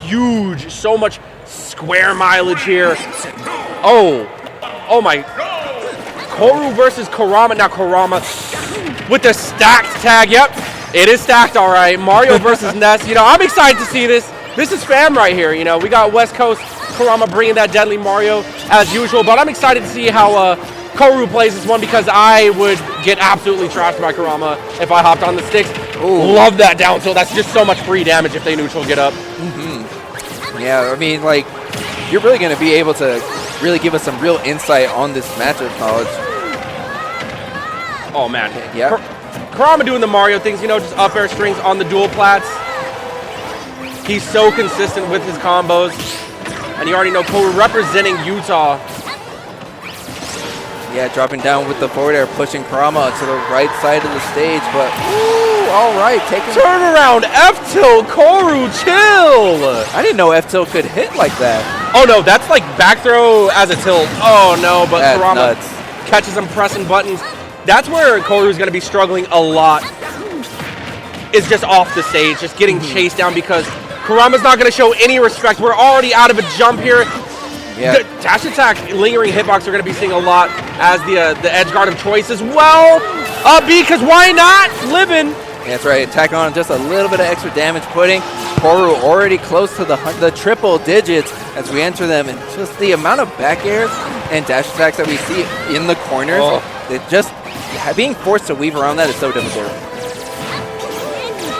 huge, so much square mileage here. Oh my. Koru versus Kurama. Now Kurama with the stacked tag. Yep, it is stacked, all right. Mario versus Ness. You know, I'm excited to see this. This is fam right here. You know, we got West Coast Kurama bringing that deadly Mario as usual, but I'm excited to see how Koru plays this one because I would get absolutely trashed by Kurama if I hopped on the sticks. Ooh. Love that down tilt. That's just so much free damage if they neutral get up. Yeah, I mean, like, you're really going to be able to really give us some real insight on this matchup knowledge. Oh, man. Yeah. Kurama doing the Mario things, you know, just up air strings on the dual plats. He's so consistent with his combos. And you already know Koru representing Utah. Yeah, dropping down with the forward air, pushing Kurama to the right side of the stage, but ooh, all right, taking turn around, F-tilt, Koru, chill. I didn't know F-tilt could hit like that. Oh no, that's like back throw as a tilt. Oh no, but that's Kurama nuts. Catches him pressing buttons. That's where Koru's gonna be struggling a lot. Is just off the stage, just getting chased down because Kurama's not gonna show any respect. We're already out of a jump here. Yeah. Dash attack, lingering hitbox, we're going to be seeing a lot as the edge guard of choice as well. Because why not? Living. Yeah, that's right. Attack on just a little bit of extra damage, putting Koru already close to the triple digits as we enter them. And just the amount of back airs and dash attacks that we see in the corners, that just being forced to weave around that is so difficult.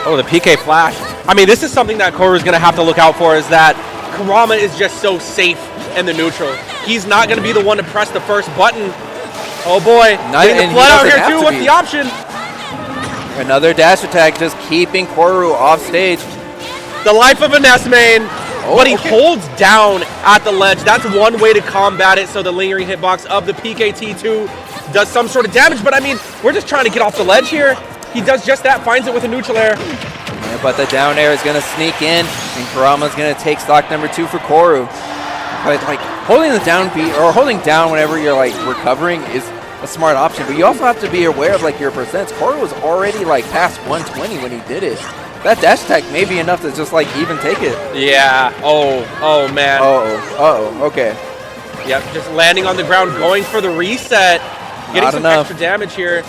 Oh, the PK flash. I mean, this is something that Koru is going to have to look out for, is that Kurama is just so safe in the neutral. He's not going to be the one to press the first button. Oh boy, getting the flood out here too. What's the option? Another dash attack, just keeping Koru off stage. The life of a Ness main. But he holds down at the ledge. That's one way to combat it. So the lingering hitbox of the PKT2 does some sort of damage. But I mean, we're just trying to get off the ledge here. He does just that, finds it with a neutral air. Yeah, but the down air is going to sneak in, and Kurama's going to take stock number 2 for Koru. But like holding the down beat or holding down whenever you're like recovering is a smart option. But you also have to be aware of like your percents. Koru was already like past 120 when he did it. That dash attack may be enough to just like even take it. Yeah. Oh man. Okay. Yep. Just landing on the ground, going for the reset, getting some extra damage here.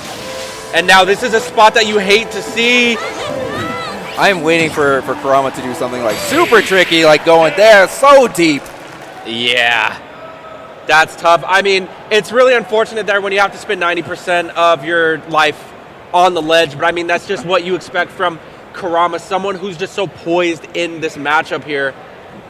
And now this is a spot that you hate to see. I'm waiting for Kurama to do something like super tricky, like going there so deep. Yeah, that's tough. I mean, it's really unfortunate there when you have to spend 90% of your life on the ledge, but I mean, that's just what you expect from Kurama, someone who's just so poised in this matchup here.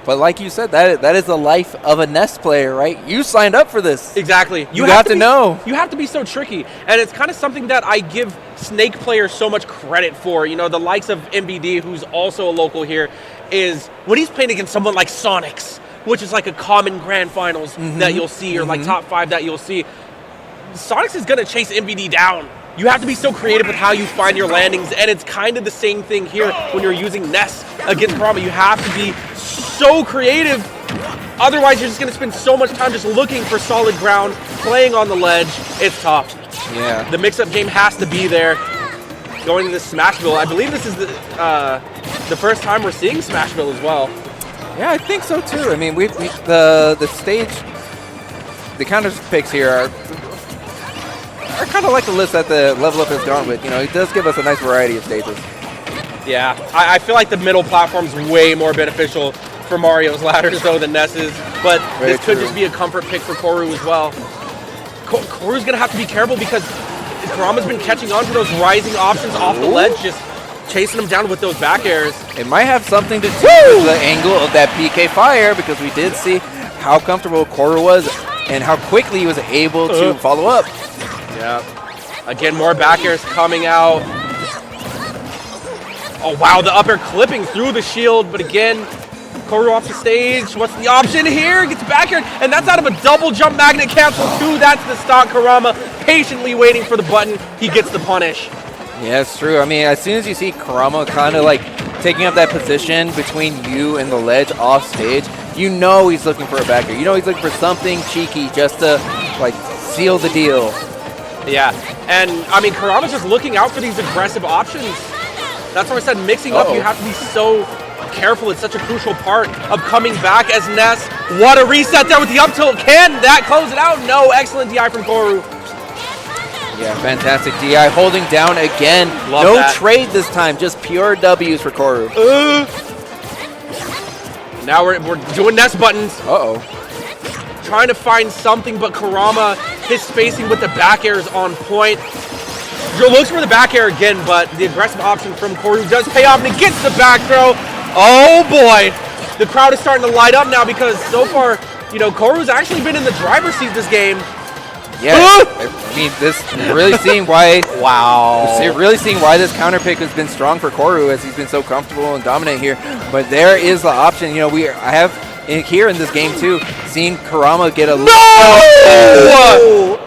But like you said, that is the life of a Ness player, right? You signed up for this. Exactly. You have to know. You have to be so tricky. And it's kind of something that I give Snake players so much credit for. You know, the likes of MBD, who's also a local here, is when he's playing against someone like Sonics, which is like a common grand finals that you'll see, or like top 5 that you'll see. Sonics is going to chase MBD down. You have to be so creative with how you find your landings, and it's kind of the same thing here when you're using Ness against Kurama. You have to be so creative. Otherwise, you're just going to spend so much time just looking for solid ground, playing on the ledge. It's tough. Yeah. The mix-up game has to be there. Going to the Smashville. I believe this is the first time we're seeing Smashville as well. Yeah, I think so too. I mean, the stage, the counter picks here are kind of like the list that the Level Up has gone with. You know, it does give us a nice variety of stages. Yeah, I feel like the middle platform's way more beneficial for Mario's ladders though than Ness's, but this could just be a comfort pick for Koru as well. Koru's gonna have to be careful because Kurama's been catching on to those rising options off the ledge, just chasing him down with those back airs. It might have something to do with the angle of that PK fire, because we did see how comfortable Koru was and how quickly he was able to follow up. Yeah. Again, more back airs coming out. Oh, wow, the up air clipping through the shield, but again, Koru off the stage. What's the option here? Gets back air, and that's out of a double jump magnet cancel too. That's the stock. Kurama patiently waiting for the button. He gets the punish. Yeah, it's true. I mean, as soon as you see Kurama kind of like taking up that position between you and the ledge off stage, you know he's looking for a back air. You know he's looking for something cheeky just to like seal the deal. Yeah, and I mean, Kurama's just looking out for these aggressive options. That's why I said mixing up, you have to be so careful. It's such a crucial part of coming back as Ness. What a reset there with the up tilt. Can that close it out? No. Excellent DI from Koru. Yeah, fantastic DI. Holding down again. Love no that. trade this time. Just pure W's for Koru. Now we're doing Ness buttons. Uh-oh. Trying to find something, but Kurama, his spacing with the back air is on point. Looks for the back air again, but the aggressive option from Koru does pay off, and he gets the back throw. Oh boy, the crowd is starting to light up now because so far, you know, Koru's actually been in the driver's seat this game. Yeah, I mean, this really seeing why. Wow. Really seeing why this counter pick has been strong for Koru as he's been so comfortable and dominant here. But there is the option. You know, I have here in this game too seen Kurama get a. No!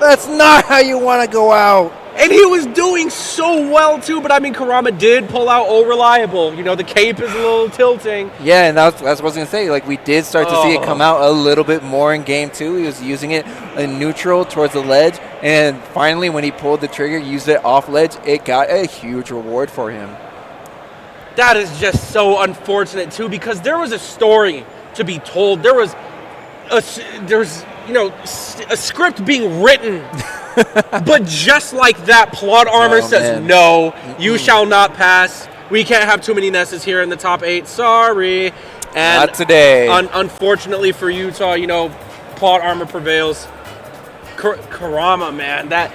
That's not how you want to go out. And he was doing so well too, but I mean, Kurama did pull out "Oh Reliable." You know, the cape is a little tilting. Yeah, and that's what I was going to say. Like, we did start to see it come out a little bit more in game 2. He was using it in neutral towards the ledge, and finally when he pulled the trigger, used it off ledge, it got a huge reward for him. That is just so unfortunate too, because there was a story to be told. There was a script being written. But just like that, plot armor says, man. no, you shall not pass. We can't have too many Nesses here in the top 8. Sorry. And Not today. Unfortunately for Utah, you know, plot armor prevails. Kurama, man, that